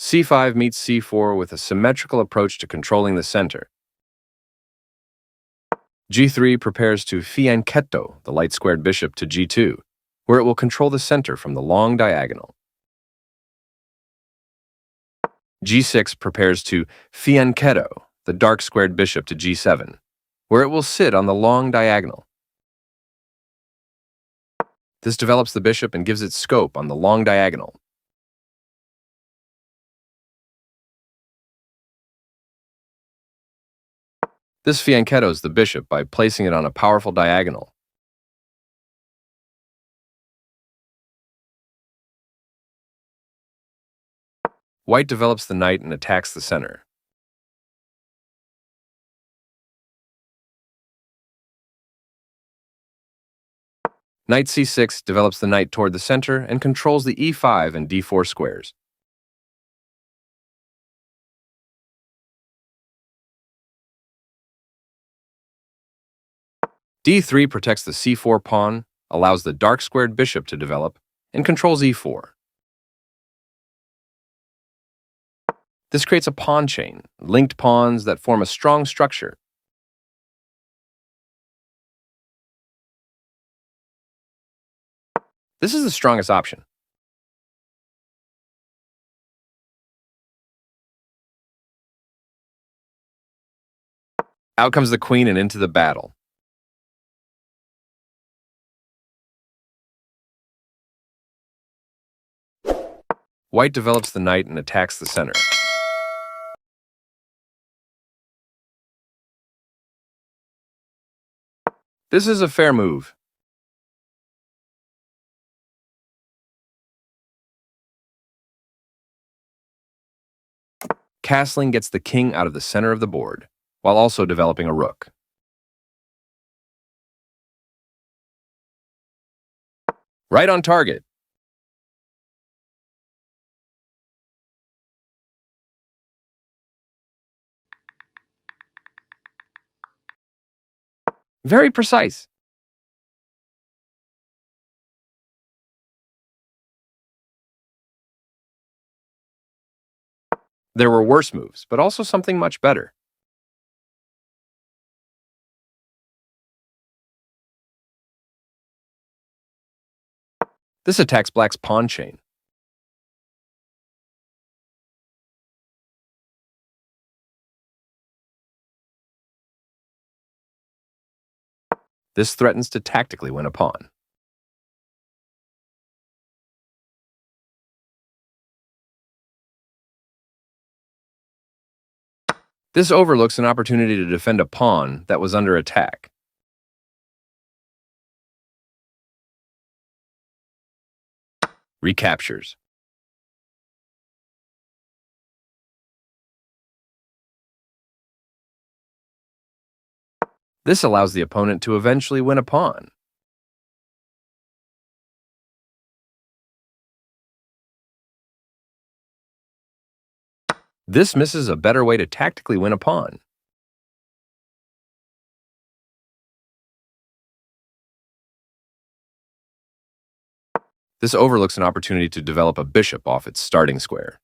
c5 meets c4 with a symmetrical approach to controlling the center. g3 prepares to fianchetto the light-squared bishop to g2, where it will control the center from the long diagonal. g6 prepares to fianchetto the dark-squared bishop to g7, where it will sit on the long diagonal. This develops the bishop and gives it scope on the long diagonal. This fianchettos the bishop by placing it on a powerful diagonal. White develops the knight and attacks the center. Knight c6 develops the knight toward the center and controls the e5 and d4 squares. d3 protects the c4 pawn, allows the dark-squared bishop to develop, and controls e4. This creates a pawn chain, linked pawns that form a strong structure. This is the strongest option. Out comes the queen and into the battle. White develops the knight and attacks the center. This is a fair move. Castling gets the king out of the center of the board, while also developing a rook. Right on target. Very precise. There were worse moves, but also something much better. This attacks Black's pawn chain. This threatens to tactically win a pawn. This overlooks an opportunity to defend a pawn that was under attack. Recaptures. This allows the opponent to eventually win a pawn. This misses a better way to tactically win a pawn. This overlooks an opportunity to develop a bishop off its starting square.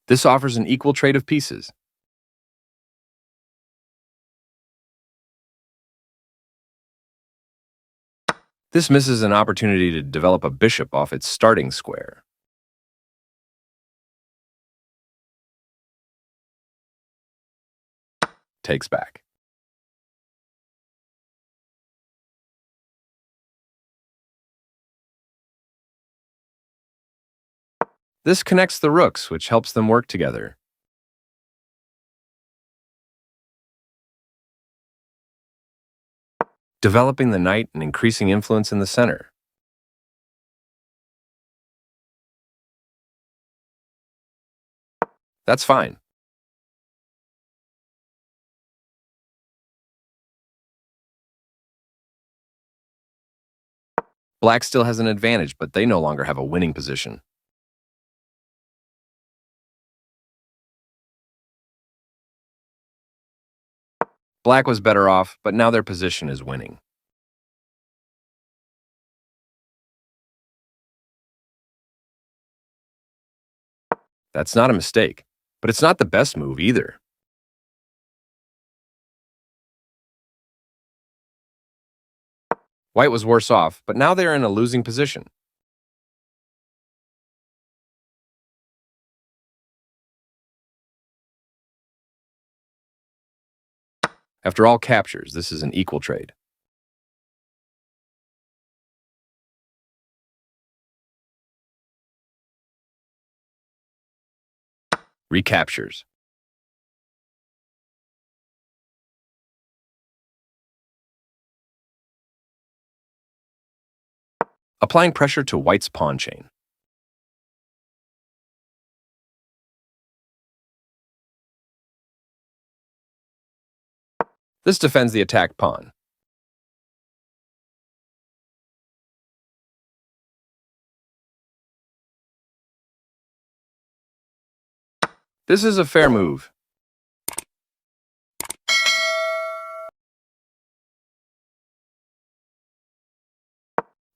This offers an equal trade of pieces. This misses an opportunity to develop a bishop off its starting square. Takes back. This connects the rooks, which helps them work together. Developing the knight and increasing influence in the center. That's fine. Black still has an advantage, but they no longer have a winning position. Black was better off, but now their position is winning. That's not a mistake, but it's not the best move either. White was worse off, but now they are in a losing position. After all captures, this is an equal trade. Recaptures. Applying pressure to White's pawn chain. This defends the attacked pawn. This is a fair move.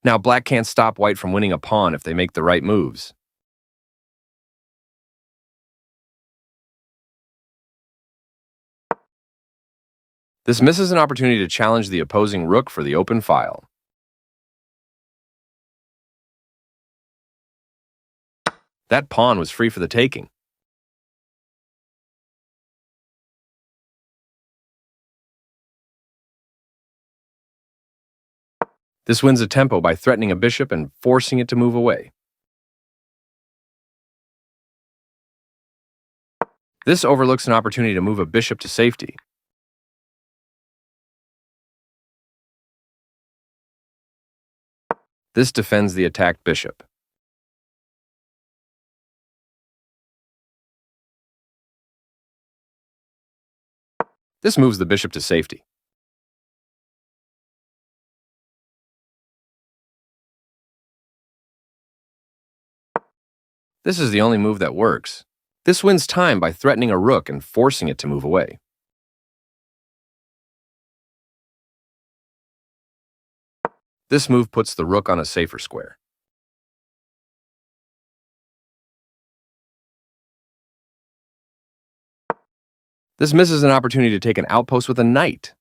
Now Black can't stop White from winning a pawn if they make the right moves. This misses an opportunity to challenge the opposing rook for the open file. That pawn was free for the taking. This wins a tempo by threatening a bishop and forcing it to move away. This overlooks an opportunity to move a bishop to safety. This defends the attacked bishop. This moves the bishop to safety. This is the only move that works. This wins time by threatening a rook and forcing it to move away. This move puts the rook on a safer square. This misses an opportunity to take an outpost with a knight.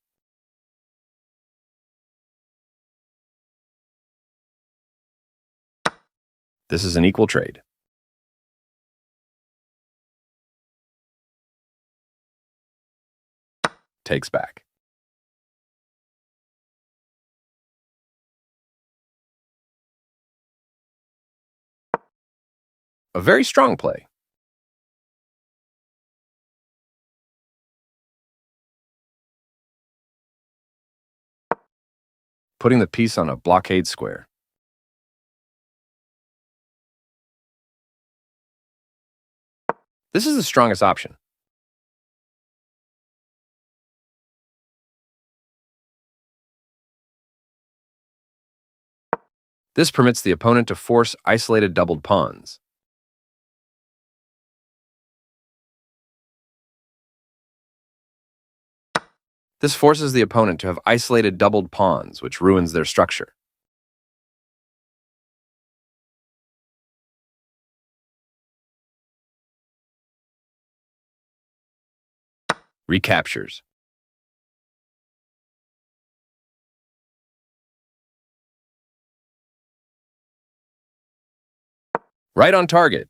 This is an equal trade. Takes back. A very strong play. Putting the piece on a blockade square. This is the strongest option. This permits the opponent to force isolated doubled pawns. This forces the opponent to have isolated doubled pawns, which ruins their structure. Recaptures. Right on target.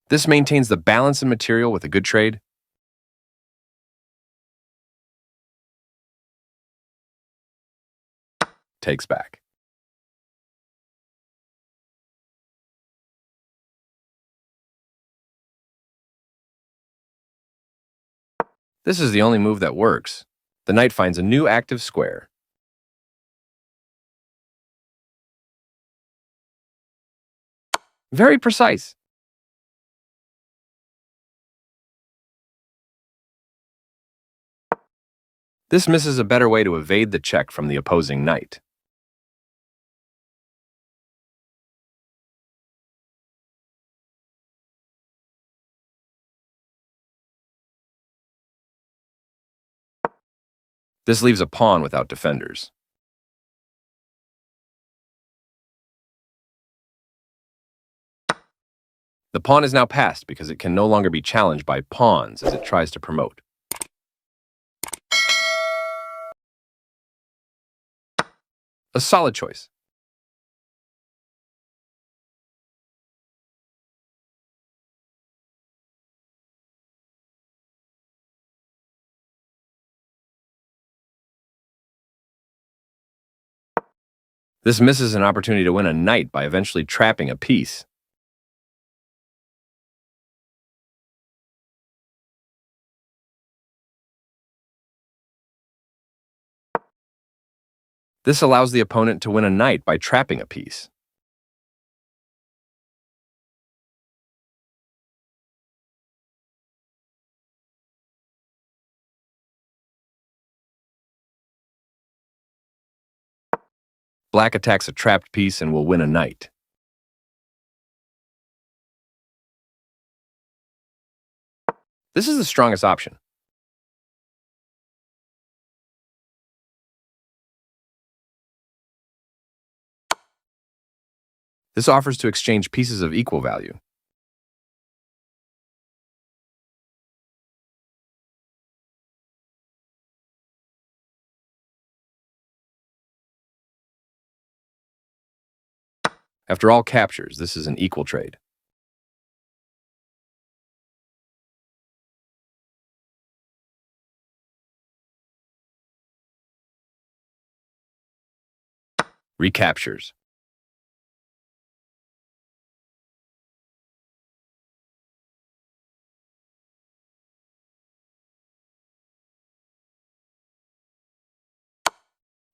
This maintains the balance in material with a good trade. Takes back. This is the only move that works. The knight finds a new active square. Very precise. This misses a better way to evade the check from the opposing knight. This leaves a pawn without defenders. The pawn is now passed because it can no longer be challenged by pawns as it tries to promote. A solid choice. This misses an opportunity to win a knight by eventually trapping a piece. This allows the opponent to win a knight by trapping a piece. Black attacks a trapped piece and will win a knight. This is the strongest option. This offers to exchange pieces of equal value. After all captures, this is an equal trade. Recaptures.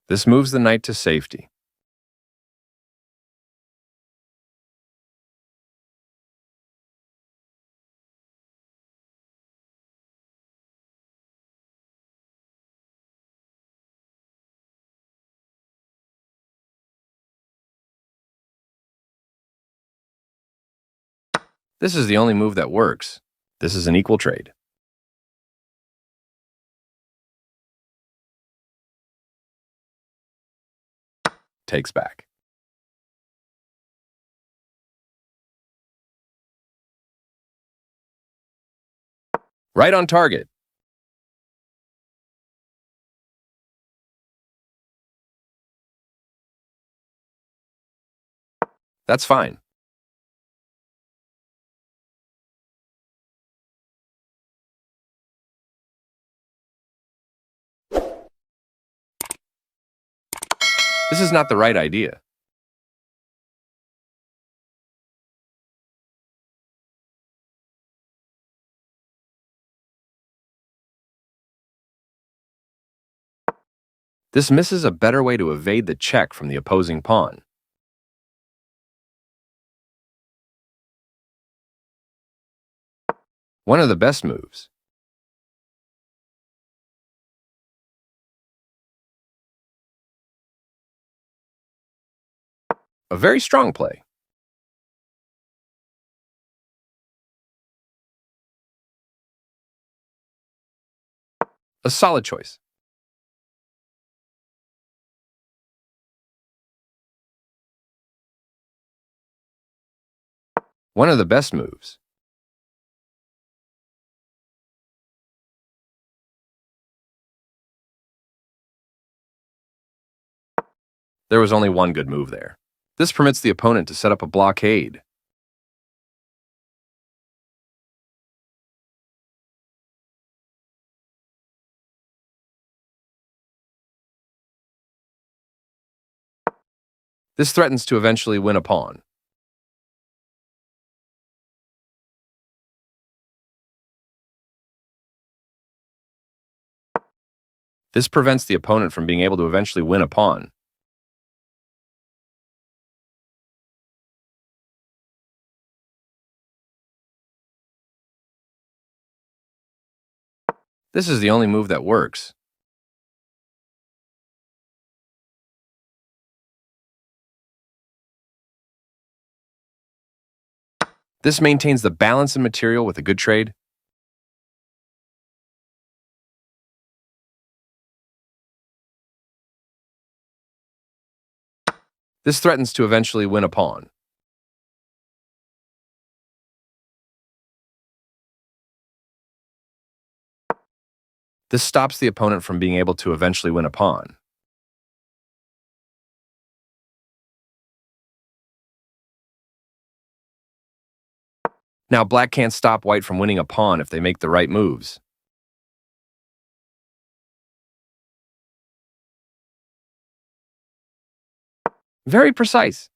This moves the knight to safety. This is the only move that works. This is an equal trade. Takes back. Right on target. That's fine. This is not the right idea. This misses a better way to evade the check from the opposing pawn. One of the best moves. A very strong play. A solid choice. One of the best moves. There was only one good move there. This permits the opponent to set up a blockade. This threatens to eventually win a pawn. This prevents the opponent from being able to eventually win a pawn. This is the only move that works. This maintains the balance in material with a good trade. This threatens to eventually win a pawn. This stops the opponent from being able to eventually win a pawn. Now black can't stop white from winning a pawn if they make the right moves. Very precise.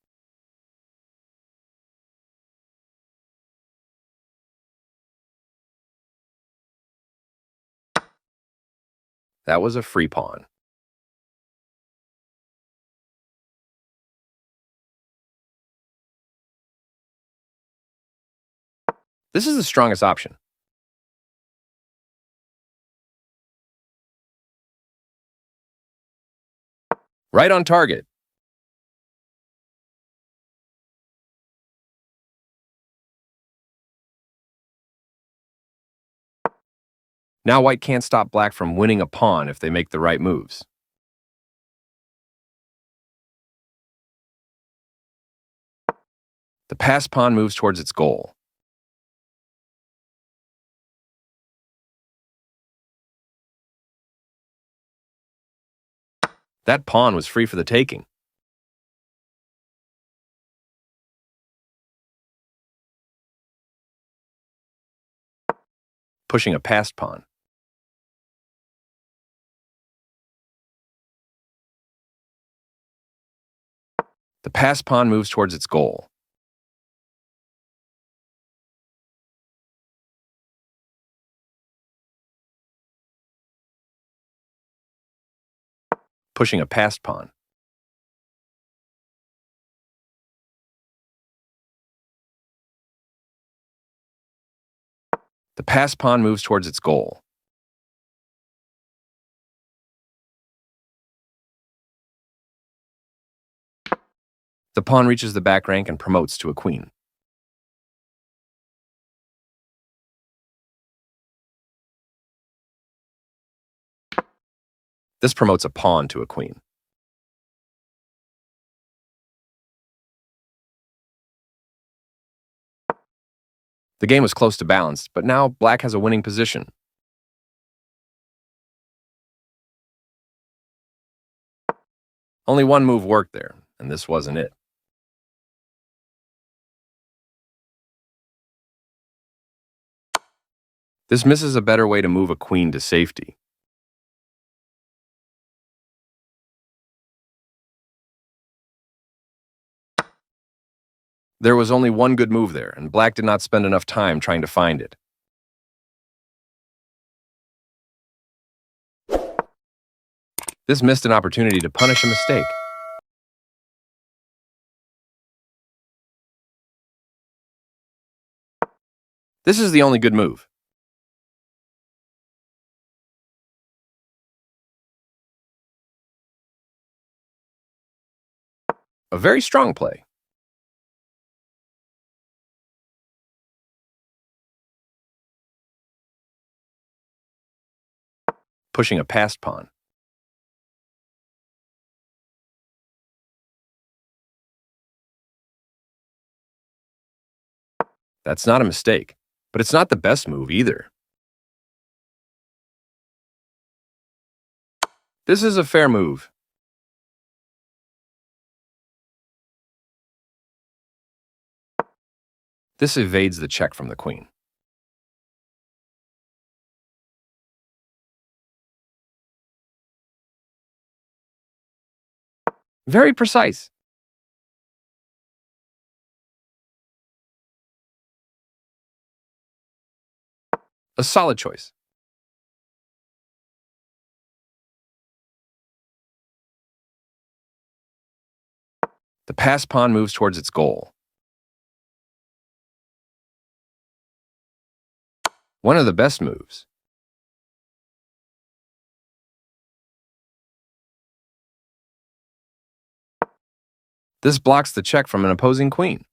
That was a free pawn. This is the strongest option. Right on target. Now white can't stop black from winning a pawn if they make the right moves. The passed pawn moves towards its goal. That pawn was free for the taking. Pushing a passed pawn. The passed pawn moves towards its goal. Pushing a passed pawn. The passed pawn moves towards its goal. The pawn reaches the back rank and promotes to a queen. This promotes a pawn to a queen. The game was close to balanced, but now black has a winning position. Only one move worked there, and this wasn't it. This misses a better way to move a queen to safety. There was only one good move there, and black did not spend enough time trying to find it. This missed an opportunity to punish a mistake. This is the only good move. A very strong play. Pushing a passed pawn. That's not a mistake, but it's not the best move either. This is a fair move. This evades the check from the queen. Very precise. A solid choice. The passed pawn moves towards its goal. One of the best moves. This blocks the check from an opposing queen.